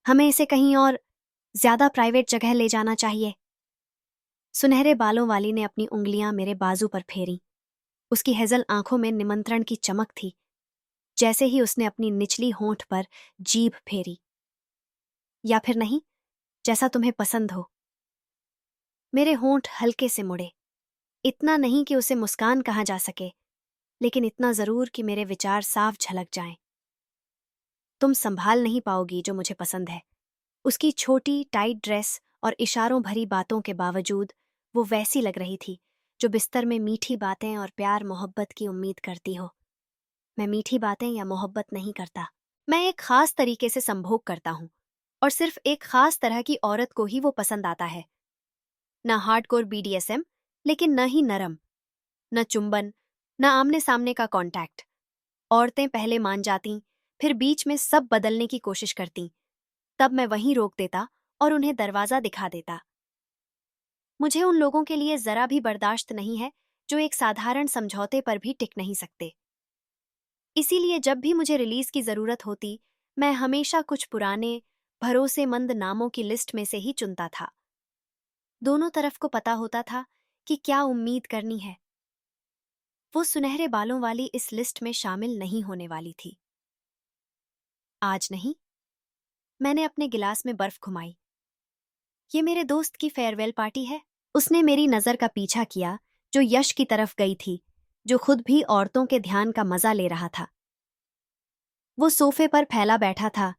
हमें इसे कहीं और ज्यादा प्राइवेट जगह ले जाना चाहिए। सुनहरे बालों वाली ने अपनी उंगलियां मेरे बाजू पर फेरी। उसकी हेजल आंखों में निमंत्रण की चमक थी। जैसे ही उसने अपनी निचली होंठ पर जीभ फेरी। या फिर नहीं, जैसा तुम्हें पसंद हो। मेरे होंठ हल्के से मुड़े। इतना नहीं कि उसे मुस्कान कहा जा सके, लेकिन इतना जरूर कि मेरे विचार साफ झलक जाएं। तुम संभाल नहीं पाओगी जो मुझे पसंद है। उसकी छोटी टाइट ड्रेस और इशारों भरी बातों के बावजूद वो वैसी लग रही थी जो बिस्तर में मीठी बातें और प्यार मोहब्बत की उम्मीद करती हो। मैं मीठी बातें या मोहब्बत नहीं करता। मैं एक खास तरीके से संभोग करता हूँ, और सिर्फ एक खास तरह की औरत को ही वो पसंद आता है। न हार्डकोर बीडीएसएम, लेकिन न ही नरम, न चुंबन, न आमने सामने का कांटेक्ट। औरतें पहले मान जाती, फिर बीच में सब बदलने की कोशिश करती। तब मैं वहीं रोक देता और उन्हें दरवाजा दिखा देता। मुझे उन लोगों के लिए जरा भी बर्दाश्त नहीं है जो एक साधारण समझौते पर भी टिक नहीं सकते। इसीलिए जब भी मुझे रिलीज की जरूरत होती, मैं हमेशा कुछ पुराने भरोसेमंद नामों की लिस्ट में से ही चुनता था। दोनों तरफ को पता होता था कि क्या उम्मीद करनी है। वो सुनहरे बालों वाली इस लिस्ट में शामिल नहीं होने वाली थी। आज नहीं। मैंने अपने गिलास में बर्फ घुमाई। ये मेरे दोस्त की फेयरवेल पार्टी है। उसने मेरी नजर का पीछा किया, जो यश की तरफ गई थी, जो खुद भी औरतों के ध्यान का मजा ले रहा था। वो सोफे पर फैला बैठा था,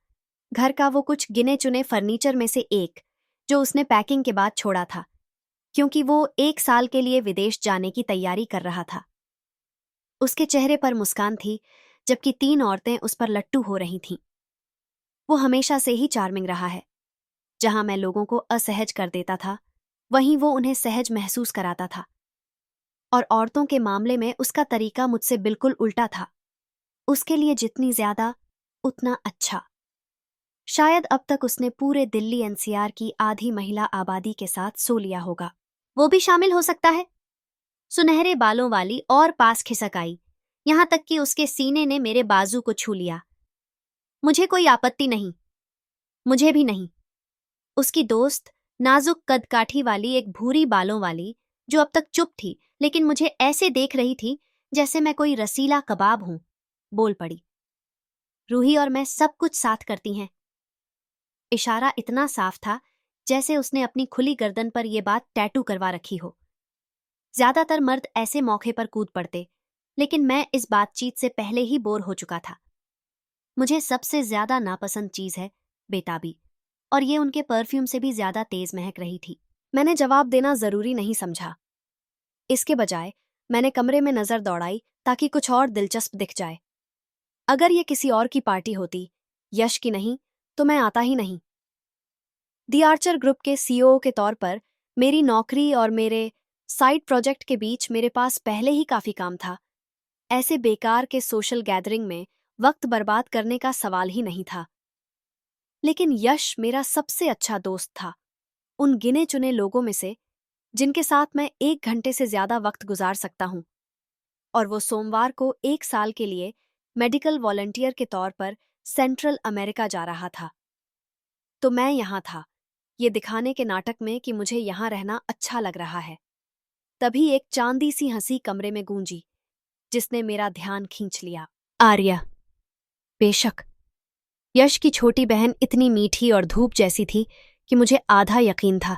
घर का वो कुछ गिने चुने फर्नीचर में से एक, जो उसने पैकिंग के बाद छोड़ा था, क्योंकि वो 1 साल के लिए विदेश जाने की तैयारी कर रहा था। उसके चेहरे पर मुस्कान थी, जबकि 3 औरतें उस पर लट्टू हो रही थीं। वो हमेशा से ही चार्मिंग रहा है। जहां मैं लोगों को असहज कर देता था, वहीं वो उन्हें सहज महसूस कराता था। और औरतों के मामले में उसका तरीका मुझसे बिल्कुल उल्टा था। उसके लिए जितनी ज्यादा, उतना अच्छा। शायद अब तक उसने पूरे दिल्ली एनसीआर की आधी महिला आबादी के साथ सो लिया होगा। वो भी शामिल हो सकता है। सुनहरे बालों वाली और पास खिसक आई, यहां तक कि उसके सीने ने मेरे बाजू को छू लिया। मुझे कोई आपत्ति नहीं। मुझे भी नहीं। उसकी दोस्त, नाजुक कदकाठी वाली एक भूरी बालों वाली, जो अब तक चुप थी लेकिन मुझे ऐसे देख रही थी जैसे मैं कोई रसीला कबाब हूं, बोल पड़ी। रूही और मैं सब कुछ साथ करती हैं। इशारा इतना साफ था जैसे उसने अपनी खुली गर्दन पर यह बात टैटू करवा रखी हो। ज्यादातर मर्द ऐसे मौके पर कूद पड़ते, लेकिन मैं इस बातचीत से पहले ही बोर हो चुका था। मुझे सबसे ज्यादा नापसंद चीज है बेताबी, और ये उनके परफ्यूम से भी ज्यादा तेज महक रही थी। मैंने जवाब देना जरूरी नहीं समझा। इसके बजाय मैंने कमरे में नजर दौड़ाई ताकि कुछ और दिलचस्प दिख जाए। अगर ये किसी और की पार्टी होती, यश की नहीं, तो मैं आता ही नहीं। दी आर्चर ग्रुप के सीईओ के तौर पर मेरी नौकरी और मेरे साइड प्रोजेक्ट के बीच मेरे पास पहले ही काफी काम था। ऐसे बेकार के सोशल गैदरिंग में वक्त बर्बाद करने का सवाल ही नहीं था। लेकिन यश मेरा सबसे अच्छा दोस्त था, उन गिने चुने लोगों में से जिनके साथ मैं 1 घंटे से ज्यादा वक्त गुजार सकता हूं। और वो सोमवार को 1 साल के लिए मेडिकल वॉलंटियर के तौर पर सेंट्रल अमेरिका जा रहा था। तो मैं यहां था, ये दिखाने के नाटक में कि मुझे यहां रहना अच्छा लग रहा है। तभी एक चांदी सी हंसी कमरे में गूंजी, जिसने मेरा ध्यान खींच लिया। आर्या। बेशक। यश की छोटी बहन इतनी मीठी और धूप जैसी थी कि मुझे आधा यकीन था।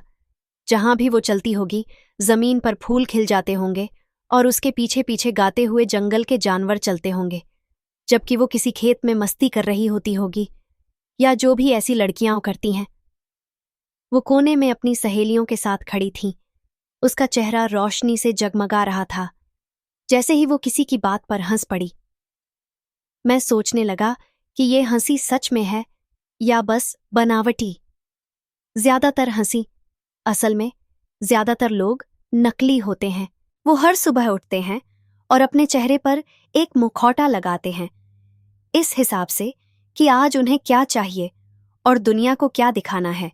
जहां भी वो चलती होगी, जमीन पर फूल खिल जाते होंगे और उसके पीछे पीछे गाते हुए जंगल के जानवर चलते होंगे, जबकि वो किसी खेत में मस्ती कर रही होती होगी, या जो भी ऐसी लड़कियां करती हैं। वो कोने में अपनी सहेलियों के साथ खड़ी थी। उसका चेहरा रोशनी से जगमगा रहा था। जैसे ही वो किसी की बात पर हंस पड़ी, मैं सोचने लगा कि ये हंसी सच में है या बस बनावटी। ज्यादातर हंसी, असल में ज्यादातर लोग नकली होते हैं। वो हर सुबह उठते हैं और अपने चेहरे पर एक मुखौटा लगाते हैं, इस हिसाब से कि आज उन्हें क्या चाहिए और दुनिया को क्या दिखाना है।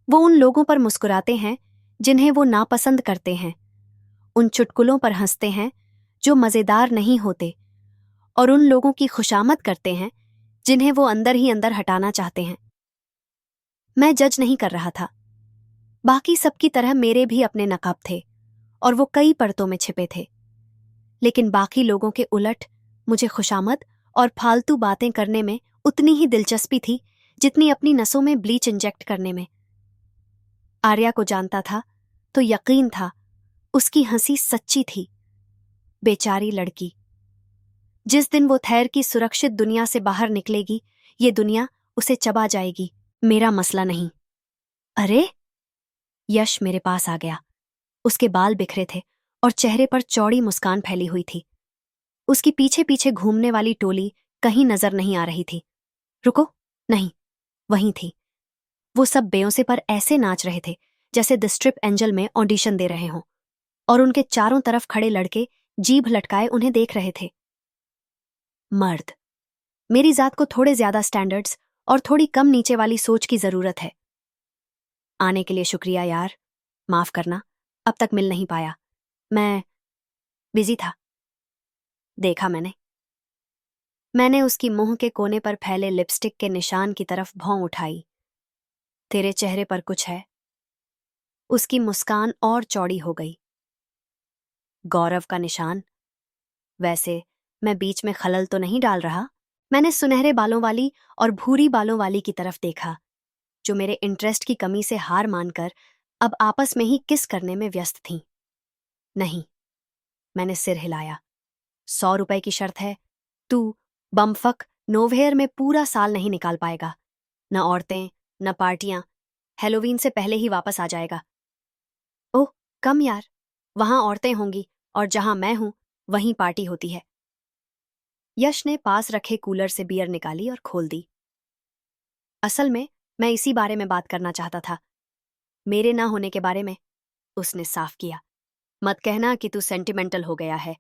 वो उन लोगों पर मुस्कुराते हैं जिन्हें वो नापसंद करते हैं, उन चुटकुलों पर हंसते हैं जो मजेदार नहीं होते, और उन लोगों की खुशामद करते हैं जिन्हें वो अंदर ही अंदर हटाना चाहते हैं। मैं जज नहीं कर रहा था। बाकी सबकी तरह मेरे भी अपने नकाब थे और वो कई परतों में छिपे थे। लेकिन बाकी लोगों के उलट मुझे खुशामद और फालतू बातें करने में उतनी ही दिलचस्पी थी जितनी अपनी नसों में ब्लीच इंजेक्ट करने में। आर्या को जानता था तो यकीन था उसकी हंसी सच्ची थी। बेचारी लड़की, जिस दिन वो थैर की सुरक्षित दुनिया से बाहर निकलेगी, ये दुनिया उसे चबा जाएगी। मेरा मसला नहीं। अरे, यश मेरे पास आ गया। उसके बाल बिखरे थे और चेहरे पर चौड़ी मुस्कान फैली हुई थी। उसकी पीछे पीछे घूमने वाली टोली कहीं नजर नहीं आ रही थी। रुको, नहीं, वहीं थी। वो सब बेयोंसे पर ऐसे नाच रहे थे जैसे द स्ट्रिप एंजल में ऑडिशन दे रहे हों, और उनके चारों तरफ खड़े लड़के जीभ लटकाए उन्हें देख रहे थे। मर्द। मेरी जात को थोड़े ज्यादा स्टैंडर्ड्स और थोड़ी कम नीचे वाली सोच की जरूरत है। आने के लिए शुक्रिया यार, माफ करना, अब तक मिल नहीं पाया। मैं बिजी था। देखा मैंने उसकी मुंह के कोने पर फैले लिपस्टिक के निशान की तरफ भौं उठाई। तेरे चेहरे पर कुछ है। उसकी मुस्कान और चौड़ी हो गई। गौरव का निशान? वैसे मैं बीच में खलल तो नहीं डाल रहा। मैंने सुनहरे बालों वाली और भूरी बालों वाली की तरफ देखा, जो मेरे इंटरेस्ट की कमी से हार मानकर अब आपस में ही किस करने में व्यस्त थीं। नहीं, मैंने सिर हिलाया। 100 रुपए की शर्त है। तू बमफक नोवेयर में पूरा साल नहीं निकाल पाएगा। न औरतें, न पार्टियां। हैलोवीन से पहले ही वापस आ जाएगा। ओह, कम यार। वहां औरतें होंगी और जहां मैं हूं वहीं पार्टी होती है। यश ने पास रखे कूलर से बियर निकाली और खोल दी। असल में मैं इसी बारे में बात करना चाहता था, मेरे ना होने के बारे में। उसने साफ किया। मत कहना कि तू सेंटिमेंटल हो गया है।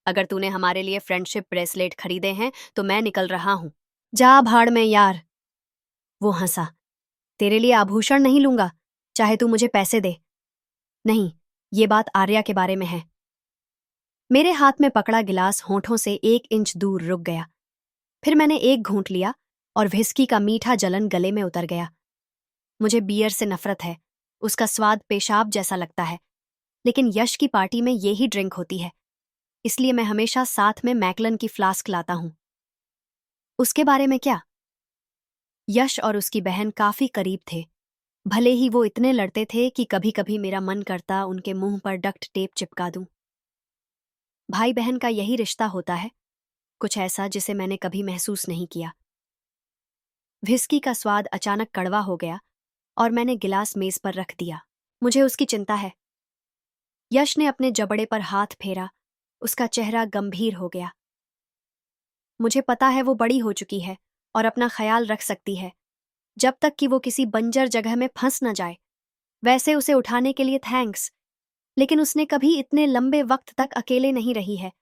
अगर तूने हमारे लिए फ्रेंडशिप ब्रेसलेट खरीदे हैं तो मैं निकल रहा हूं। जा भाड़ में यार। वो हंसा। तेरे लिए आभूषण नहीं लूंगा, चाहे तू मुझे पैसे दे। नहीं, ये बात आर्या के बारे में है। मेरे हाथ में पकड़ा गिलास होठों से 1 इंच दूर रुक गया। फिर मैंने एक घूंट लिया और व्हिस्की का मीठा जलन गले में उतर गया। मुझे बियर से नफरत है, उसका स्वाद पेशाब जैसा लगता है। लेकिन यश की पार्टी में ये ही ड्रिंक होती है, इसलिए मैं हमेशा साथ में मैकलन की फ्लास्क लाता हूं। उसके बारे में क्या? यश और उसकी बहन काफी करीब थे। भले ही वो इतने लड़ते थे कि कभी कभी मेरा मन करता उनके मुंह पर डक्ट टेप चिपका दूं। भाई बहन का यही रिश्ता होता है, कुछ ऐसा जिसे मैंने कभी महसूस नहीं किया। व्हिस्की का स्वाद अचानक कड़वा हो गया और मैंने गिलास मेज पर रख दिया। मुझे उसकी चिंता है। यश ने अपने जबड़े पर हाथ फेरा। उसका चेहरा गंभीर हो गया। मुझे पता है वो बड़ी हो चुकी है और अपना ख्याल रख सकती है, जब तक कि वो किसी बंजर जगह में फंस न जाए। वैसे उसे उठाने के लिए थैंक्स, लेकिन उसने कभी इतने लंबे वक्त तक अकेले नहीं रही है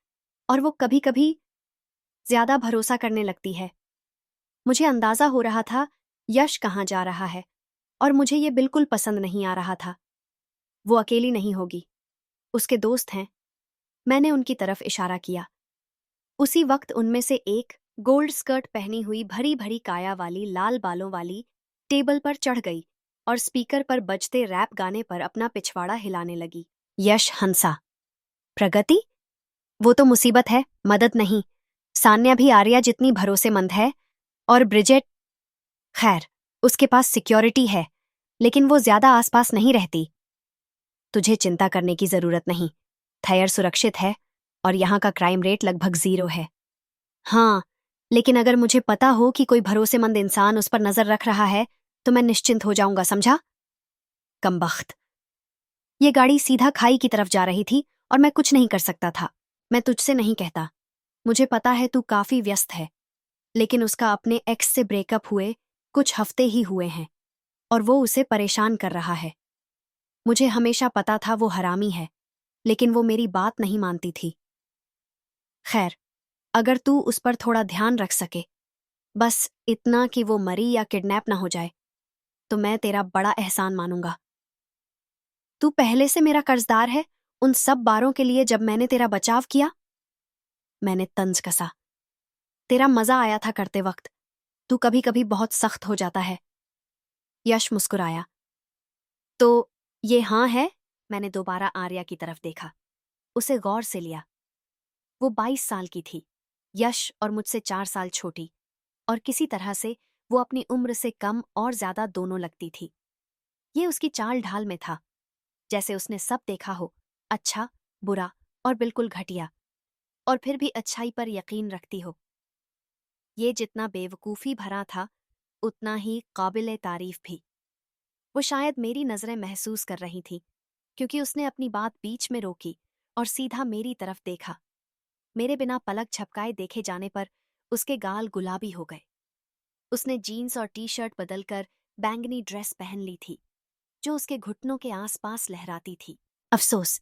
और वो कभी कभी ज्यादा भरोसा करने लगती है। मुझे अंदाजा हो रहा था यश कहाँ जा रहा है और मुझे ये बिल्कुल पसंद नहीं आ रहा था। वो अकेली नहीं होगी, उसके दोस्त हैं। मैंने उनकी तरफ इशारा किया। उसी वक्त उनमें से एक गोल्ड स्कर्ट पहनी हुई भरी भरी काया वाली लाल बालों वाली टेबल पर चढ़ गई और स्पीकर पर बजते रैप गाने पर अपना पिछवाड़ा हिलाने लगी। यश हंसा। प्रगति? वो तो मुसीबत है, मदद नहीं। सान्या भी आर्या जितनी भरोसेमंद है, और ब्रिजेट, खैर, उसके पास सिक्योरिटी है, लेकिन वो ज्यादा आसपास नहीं रहती। तुझे चिंता करने की जरूरत नहीं। थैयर सुरक्षित है और यहाँ का क्राइम रेट लगभग 0 है। हाँ, लेकिन अगर मुझे पता हो कि कोई भरोसेमंद इंसान उस पर नजर रख रहा है तो मैं निश्चिंत हो जाऊंगा, समझा? कमबख्त। ये गाड़ी सीधा खाई की तरफ जा रही थी और मैं कुछ नहीं कर सकता था। मैं तुझसे नहीं कहता, मुझे पता है तू काफी व्यस्त है, लेकिन उसका अपने एक्स से ब्रेकअप हुए कुछ हफ्ते ही हुए हैं और वो उसे परेशान कर रहा है। मुझे हमेशा पता था वो हरामी है, लेकिन वो मेरी बात नहीं मानती थी। खैर, अगर तू उस पर थोड़ा ध्यान रख सके, बस इतना कि वो मरी या किडनैप ना हो जाए, तो मैं तेरा बड़ा एहसान मानूंगा। तू पहले से मेरा कर्जदार है, उन सब बारों के लिए जब मैंने तेरा बचाव किया। मैंने तंज कसा। तेरा मजा आया था करते वक्त। तू कभी कभी बहुत सख्त हो जाता है। यश मुस्कुराया। तो ये हाँ है? मैंने दोबारा आर्या की तरफ देखा, उसे गौर से लिया। वो 22 साल की थी, यश और मुझसे 4 साल छोटी, और किसी तरह से वो अपनी उम्र से कम और ज्यादा दोनों लगती थी। ये उसकी चाल ढाल में था, जैसे उसने सब देखा हो, अच्छा, बुरा और बिल्कुल घटिया, और फिर भी अच्छाई पर यकीन रखती हो। ये जितना बेवकूफ़ी भरा था, उतना ही काबिले तारीफ भी। वो शायद मेरी नज़रें महसूस कर रही थी, क्योंकि उसने अपनी बात बीच में रोकी और सीधा मेरी तरफ देखा। मेरे बिना पलक झपकाए देखे जाने पर उसके गाल गुलाबी हो गए। उसने जीन्स और टी शर्ट बदलकर बैंगनी ड्रेस पहन ली थी, जो उसके घुटनों के आसपास लहराती थी। अफसोस,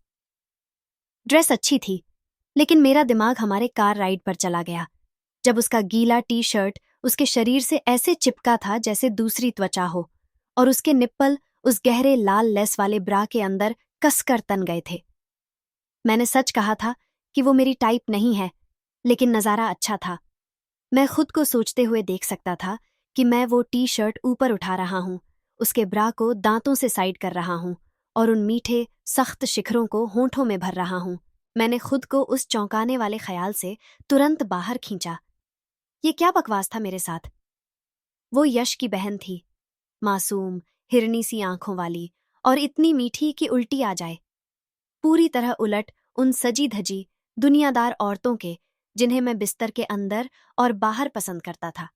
ड्रेस अच्छी थी, लेकिन मेरा दिमाग हमारे कार राइड पर चला गया, जब उसका गीला टी शर्ट उसके शरीर से ऐसे चिपका था जैसे दूसरी त्वचा हो, और उसके निप्पल उस गहरे लाल लेस वाले ब्रा के अंदर कसकर तन गए थे। मैंने सच कहा था कि वो मेरी टाइप नहीं है, लेकिन नज़ारा अच्छा था। मैं खुद को सोचते हुए देख सकता था कि मैं वो टी शर्ट ऊपर उठा रहा हूँ, उसके ब्रा को दांतों से साइड कर रहा हूँ और उन मीठे सख्त शिखरों को होंठों में भर रहा हूँ। मैंने खुद को उस चौंकाने वाले ख्याल से तुरंत बाहर खींचा। ये क्या बकवास था मेरे साथ? वो यश की बहन थी, मासूम, हिरनी सी आंखों वाली, और इतनी मीठी कि उल्टी आ जाए। पूरी तरह उलट उन सजी धजी दुनियादार औरतों के जिन्हें मैं बिस्तर के अंदर और बाहर पसंद करता था।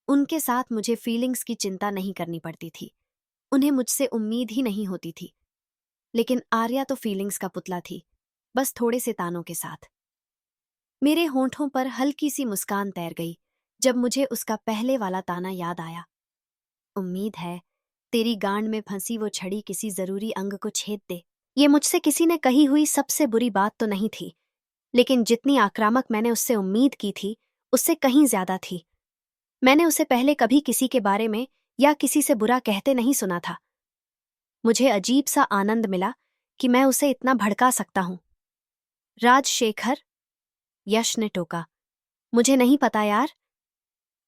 उनके साथ मुझे फीलिंग्स की चिंता नहीं करनी पड़ती थी, उन्हें मुझसे उम्मीद ही नहीं होती थी। लेकिन आर्या तो फीलिंग्स का पुतला थी, बस थोड़े से तानों के साथ। मेरे होंठों पर हल्की सी मुस्कान तैर गई जब मुझे उसका पहले वाला ताना याद आया। उम्मीद है तेरी गांड में फंसी वो छड़ी किसी जरूरी अंग को छेद दे। ये मुझसे किसी ने कही हुई सबसे बुरी बात तो नहीं थी, लेकिन जितनी आक्रामक मैंने उससे उम्मीद की थी, उससे कहीं ज्यादा थी। मैंने उसे पहले कभी किसी के बारे में या किसी से बुरा कहते नहीं सुना था। मुझे अजीब सा आनंद मिला कि मैं उसे इतना भड़का सकता हूं। राजशेखर, यश ने टोका। मुझे नहीं पता यार।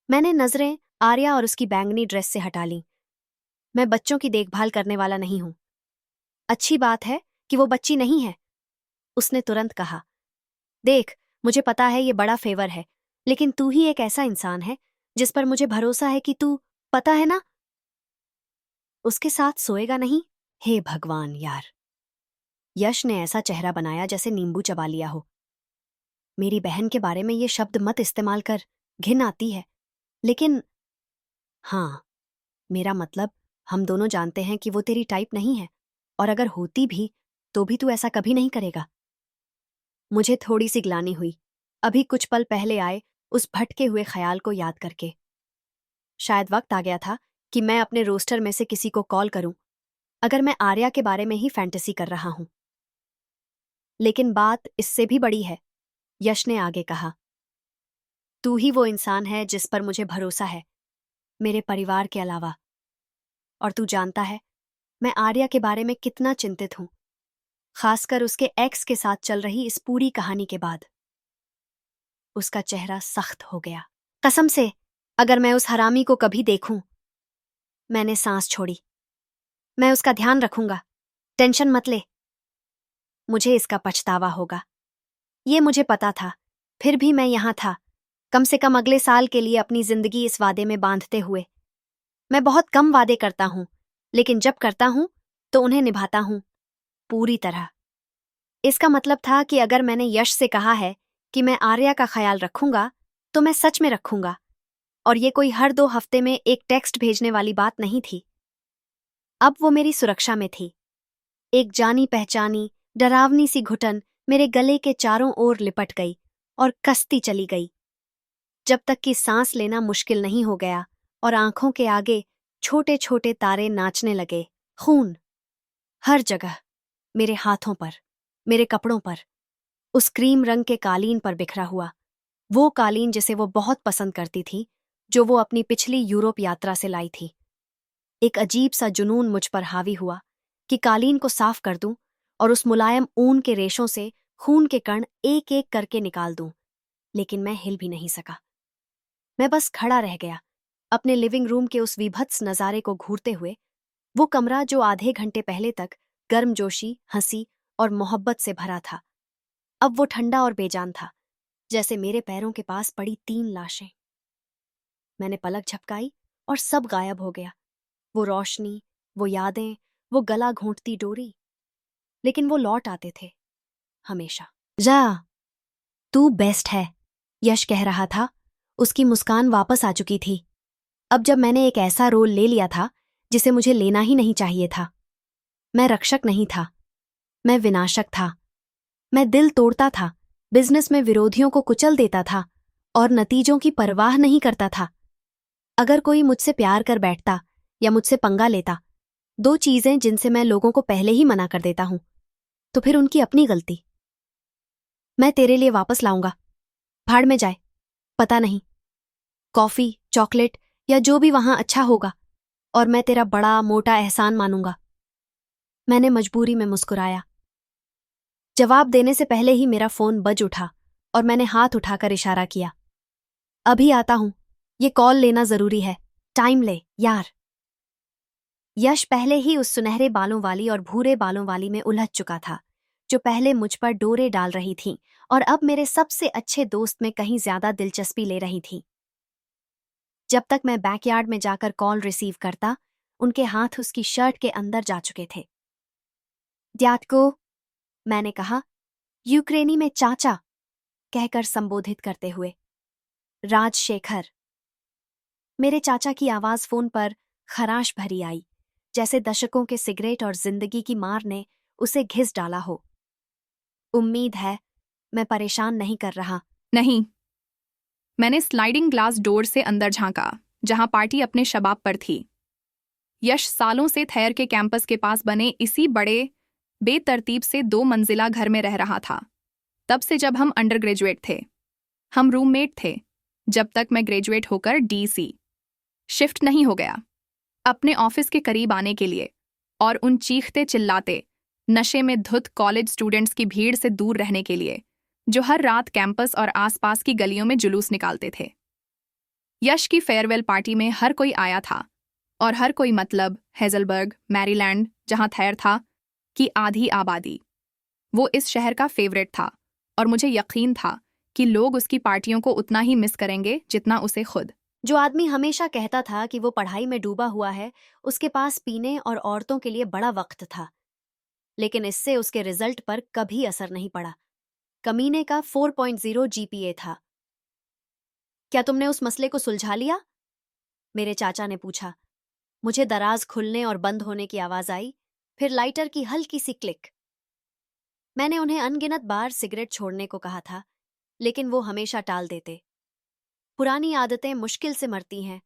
मैंने नजरें आर्या और उसकी बैंगनी ड्रेस से हटा लीं। मैं बच्चों की देखभाल करने वाला नहीं हूं। अच्छी बात है कि वो बच्ची नहीं है, उसने तुरंत कहा। देख, मुझे पता है ये बड़ा फेवर है, लेकिन तू ही एक ऐसा इंसान है जिस पर मुझे भरोसा है कि तू, पता है ना, उसके साथ सोएगा नहीं। हे भगवान यार! यश ने ऐसा चेहरा बनाया जैसे नींबू चबा लिया हो। मेरी बहन के बारे में ये शब्द मत इस्तेमाल कर, घिन आती है। लेकिन हाँ, मेरा मतलब, हम दोनों जानते हैं कि वो तेरी टाइप नहीं है, और अगर होती भी तो भी तू ऐसा कभी नहीं करेगा। मुझे थोड़ी सी ग्लानि हुई, अभी कुछ पल पहले आए उस भटके हुए ख्याल को याद करके। शायद वक्त आ गया था कि मैं अपने रोस्टर में से किसी को कॉल करूं, अगर मैं आर्या के बारे में ही फैंटेसी कर रहा हूं। लेकिन बात इससे भी बड़ी है, यश ने आगे कहा। तू ही वो इंसान है जिस पर मुझे भरोसा है, मेरे परिवार के अलावा। और तू जानता है, मैं आर्या के बारे में कितना चिंतित हूं, खासकर उसके एक्स के साथ चल रही इस पूरी कहानी के बाद। उसका चेहरा सख्त हो गया। कसम से, अगर मैं उस हरामी को कभी देखूं। मैंने सांस छोड़ी। मैं उसका ध्यान रखूंगा, टेंशन मत ले। मुझे इसका पछतावा होगा, ये मुझे पता था, फिर भी मैं यहां था, कम से कम अगले साल के लिए अपनी जिंदगी इस वादे में बांधते हुए। मैं बहुत कम वादे करता हूं, लेकिन जब करता हूं तो उन्हें निभाता हूं, पूरी तरह। इसका मतलब था कि अगर मैंने यश से कहा है कि मैं आर्या का ख्याल रखूंगा, तो मैं सच में रखूंगा, और ये कोई हर 2 हफ्ते में एक टेक्स्ट भेजने वाली बात नहीं थी। अब वो मेरी सुरक्षा में थी। एक जानी पहचानी डरावनी सी घुटन मेरे गले के चारों ओर लिपट गई और कसती चली गई, जब तक कि सांस लेना मुश्किल नहीं हो गया और आंखों के आगे छोटे छोटे तारे नाचने लगे। खून हर जगह, मेरे हाथों पर, मेरे कपड़ों पर, उस क्रीम रंग के कालीन पर बिखरा हुआ, वो कालीन जिसे वो बहुत पसंद करती थी, जो वो अपनी पिछली यूरोप यात्रा से लाई थी। एक अजीब सा जुनून मुझ पर हावी हुआ कि कालीन को साफ कर दूं और उस मुलायम ऊन के रेशों से खून के कण एक एक करके निकाल दूं, लेकिन मैं हिल भी नहीं सका। मैं बस खड़ा रह गया, अपने लिविंग रूम के उस विभत्स नज़ारे को घूरते हुए। वो कमरा जो आधे घंटे पहले तक गर्मजोशी, हंसी और मोहब्बत से भरा था, अब वो ठंडा और बेजान था, जैसे मेरे पैरों के पास पड़ी 3 लाशें। मैंने पलक झपकाई और सब गायब हो गया। वो रोशनी, वो यादें, वो गला घोंटती डोरी। लेकिन वो लौट आते थे, हमेशा। जा, तू बेस्ट है, यश कह रहा था। उसकी मुस्कान वापस आ चुकी थी। अब जब मैंने एक ऐसा रोल ले लिया था जिसे मुझे लेना ही नहीं चाहिए था। मैं रक्षक नहीं था, मैं विनाशक था। मैं दिल तोड़ता था, बिजनेस में विरोधियों को कुचल देता था और नतीजों की परवाह नहीं करता था। अगर कोई मुझसे प्यार कर बैठता या मुझसे पंगा लेता, 2 चीजें जिनसे मैं लोगों को पहले ही मना कर देता हूं, तो फिर उनकी अपनी गलती। मैं तेरे लिए वापस लाऊंगा, भाड़ में जाए, पता नहीं, कॉफी, चॉकलेट या जो भी वहां अच्छा होगा, और मैं तेरा बड़ा मोटा एहसान मानूंगा। मैंने मजबूरी में मुस्कुराया। जवाब देने से पहले ही मेरा फोन बज उठा और मैंने हाथ उठाकर इशारा किया। अभी आता हूं, ये कॉल लेना जरूरी है, टाइम ले यार। यश पहले ही उस सुनहरे बालों वाली और भूरे बालों वाली में उलझ चुका था, जो पहले मुझ पर डोरे डाल रही थी और अब मेरे सबसे अच्छे दोस्त में कहीं ज्यादा दिलचस्पी ले रही थी। जब तक मैं बैकयार्ड में जाकर कॉल रिसीव करता, उनके हाथ उसकी शर्ट के अंदर जा चुके थे। ड्याटको, मैंने कहा, यूक्रेनी में चाचा कहकर संबोधित करते हुए। राजशेखर। मेरे चाचा की आवाज फोन पर खराश भरी आई, जैसे दशकों के सिगरेट और जिंदगी की मार ने उसे घिस डाला हो। उम्मीद है मैं परेशान नहीं कर रहा। नहीं। मैंने स्लाइडिंग ग्लास डोर से अंदर झांका, जहां पार्टी अपने शबाब पर थी। यश सालों से थैर के कैंपस के पास बने इसी बड़े बेतरतीब से 2 मंजिला घर में रह रहा था, तब से जब हम अंडर ग्रेजुएट थे। हम रूममेट थे, जब तक मैं ग्रेजुएट होकर DC शिफ्ट नहीं हो गया, अपने ऑफिस के करीब आने के लिए और उन चीखते चिल्लाते, नशे में धुत कॉलेज स्टूडेंट्स की भीड़ से दूर रहने के लिए, जो हर रात कैंपस और आसपास की गलियों में जुलूस निकालते थे। यश की फेयरवेल पार्टी में हर कोई आया था, और हर कोई मतलब हेजलबर्ग, मैरीलैंड, जहां थैर था, की आधी आबादी। वो इस शहर का फेवरेट था और मुझे यकीन था कि लोग उसकी पार्टियों को उतना ही मिस करेंगे जितना उसे खुद। जो आदमी हमेशा कहता था कि वो पढ़ाई में डूबा हुआ है, उसके पास पीने और औरतों के लिए बड़ा वक्त था, लेकिन इससे उसके रिजल्ट पर कभी असर नहीं पड़ा। कमीने का 4.0 GPA था। क्या तुमने उस मसले को सुलझा लिया? मेरे चाचा ने पूछा। मुझे दराज खुलने और बंद होने की आवाज आई, फिर लाइटर की हल्की सी क्लिक। मैंने उन्हें अनगिनत बार सिगरेट छोड़ने को कहा था, लेकिन वो हमेशा टाल देते। पुरानी आदतें मुश्किल से मरती हैं,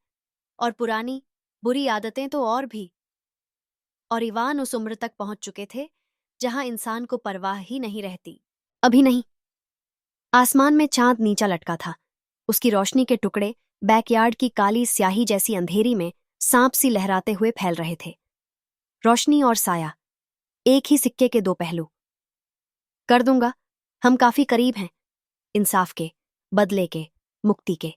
और पुरानी बुरी आदतें तो और भी। और इवान उस उम्र तक पहुंच चुके थे जहां इंसान को परवाह ही नहीं रहती। अभी नहीं। आसमान में चांद नीचा लटका था। उसकी रोशनी के टुकड़े बैकयार्ड की काली स्याही जैसी अंधेरी में सांप सी लहराते हुए फैल रहे थे। रोशनी और साया, एक ही सिक्के के 2 पहलू। कर दूंगा, हम काफी करीब हैं, इंसाफ के, बदले के, मुक्ति के।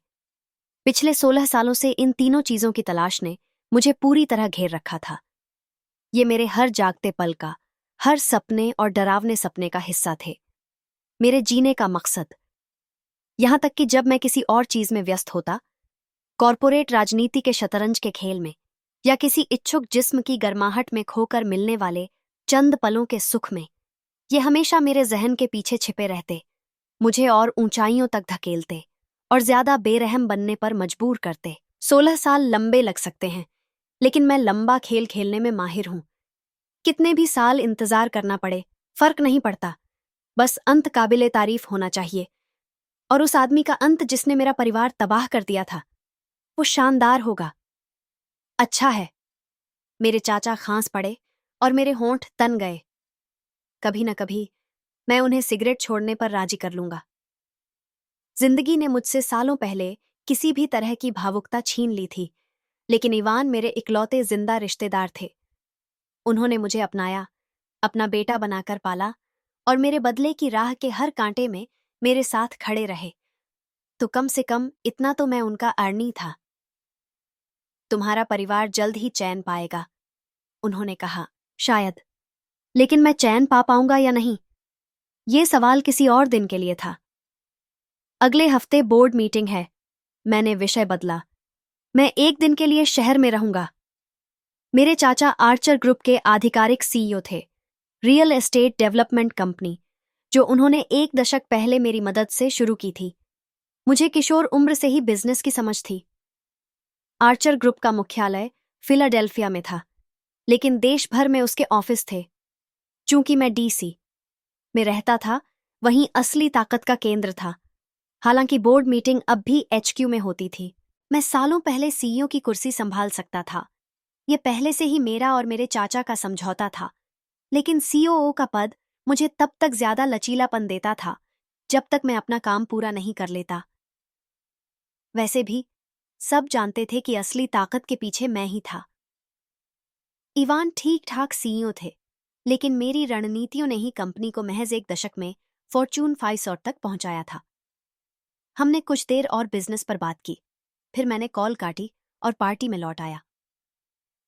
पिछले 16 सालों से इन तीनों चीजों की तलाश ने मुझे पूरी तरह घेर रखा था। ये मेरे हर जागते पल का, हर सपने और डरावने सपने का हिस्सा थे, मेरे जीने का मकसद। यहां तक कि जब मैं किसी और चीज में व्यस्त होता, कॉरपोरेट राजनीति के शतरंज के खेल में, या किसी इच्छुक जिस्म की गर्माहट में खोकर मिलने वाले चंद पलों के सुख में, ये हमेशा मेरे जहन के पीछे छिपे रहते, मुझे और ऊंचाइयों तक धकेलते और ज्यादा बेरहम बनने पर मजबूर करते। 16 साल लंबे लग सकते हैं, लेकिन मैं लंबा खेल खेलने में माहिर हूं। कितने भी साल इंतजार करना पड़े, फर्क नहीं पड़ता, बस अंत काबिले तारीफ होना चाहिए। और उस आदमी का अंत जिसने मेरा परिवार तबाह कर दिया था, वो शानदार होगा। अच्छा है। मेरे चाचा खांस पड़े और मेरे होंठ तन गए। कभी न कभी मैं उन्हें सिगरेट छोड़ने पर राजी कर लूंगा। जिंदगी ने मुझसे सालों पहले किसी भी तरह की भावुकता छीन ली थी, लेकिन इवान मेरे इकलौते जिंदा रिश्तेदार थे। उन्होंने मुझे अपनाया, अपना बेटा बनाकर पाला और मेरे बदले की राह के हर कांटे में मेरे साथ खड़े रहे। तो कम से कम इतना तो मैं उनका अरनी था। तुम्हारा परिवार जल्द ही चैन पाएगा, उन्होंने कहा। शायद, लेकिन मैं चैन पा पाऊंगा या नहीं, ये सवाल किसी और दिन के लिए था। अगले हफ्ते बोर्ड मीटिंग है, मैंने विषय बदला। मैं एक दिन के लिए शहर में रहूंगा। मेरे चाचा आर्चर ग्रुप के आधिकारिक सीईओ थे, रियल एस्टेट डेवलपमेंट कंपनी, जो उन्होंने 1 दशक पहले मेरी मदद से शुरू की थी। मुझे किशोर उम्र से ही बिजनेस की समझ थी। आर्चर ग्रुप का मुख्यालय फिलाडेल्फिया में था, लेकिन देश भर में उसके ऑफिस थे। चूंकि मैं डीसी में रहता था, वहीं असली ताकत का केंद्र था। हालांकि बोर्ड मीटिंग अब भी एचक्यू में होती थी। मैं सालों पहले सीईओ की कुर्सी संभाल सकता था। यह पहले से ही मेरा और मेरे चाचा का समझौता था। लेकिन सीओओ का पद मुझे तब तक ज्यादा लचीलापन देता था जब तक मैं अपना काम पूरा नहीं कर लेता। वैसे भी सब जानते थे कि असली ताकत के पीछे मैं ही था। इवान ठीक ठाक सीईओ थे, लेकिन मेरी रणनीतियों ने ही कंपनी को महज 1 दशक में फॉर्च्यून 500 तक पहुंचाया था। हमने कुछ देर और बिजनेस पर बात की, फिर मैंने कॉल काटी और पार्टी में लौट आया।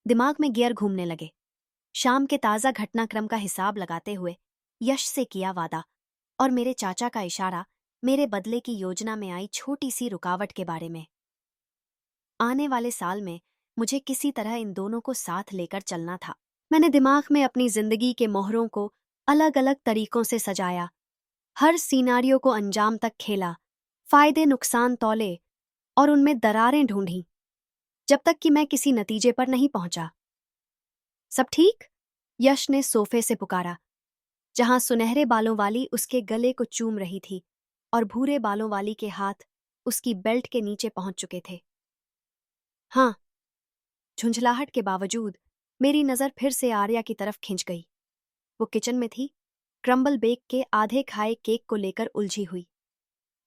दिमाग में गियर घूमने लगे। शाम के ताज़ा घटनाक्रम का हिसाब लगाते हुए यश से किया वादा और मेरे चाचा का इशारा मेरे बदले की योजना में आई छोटी सी रुकावट के बारे में। आने वाले साल में मुझे किसी तरह इन दोनों को साथ लेकर चलना था। मैंने दिमाग में अपनी जिंदगी के मोहरों को अलग अलग तरीकों से सजाया, हर सिनारियो को अंजाम तक खेला, फायदे नुकसान तौले और उनमें दरारें ढूंढी, जब तक कि मैं किसी नतीजे पर नहीं पहुंचा। सब ठीक? यश ने सोफे से पुकारा, जहां सुनहरे बालों वाली उसके गले को चूम रही थी और भूरे बालों वाली के हाथ उसकी बेल्ट के नीचे पहुंच चुके थे। हाँ, झुंझलाहट के बावजूद मेरी नजर फिर से आर्या की तरफ खिंच गई। वो किचन में थी, क्रम्बल बेक के आधे खाए केक को लेकर उलझी हुई।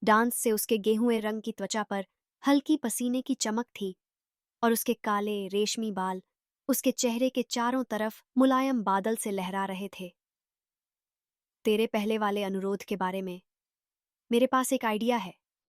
डांस से उसके गेहूं रंग की त्वचा पर हल्की पसीने की चमक थी और उसके काले रेशमी बाल उसके चेहरे के चारों तरफ मुलायम बादल से लहरा रहे थे। तेरे पहले वाले अनुरोध के बारे में मेरे पास एक आइडिया है,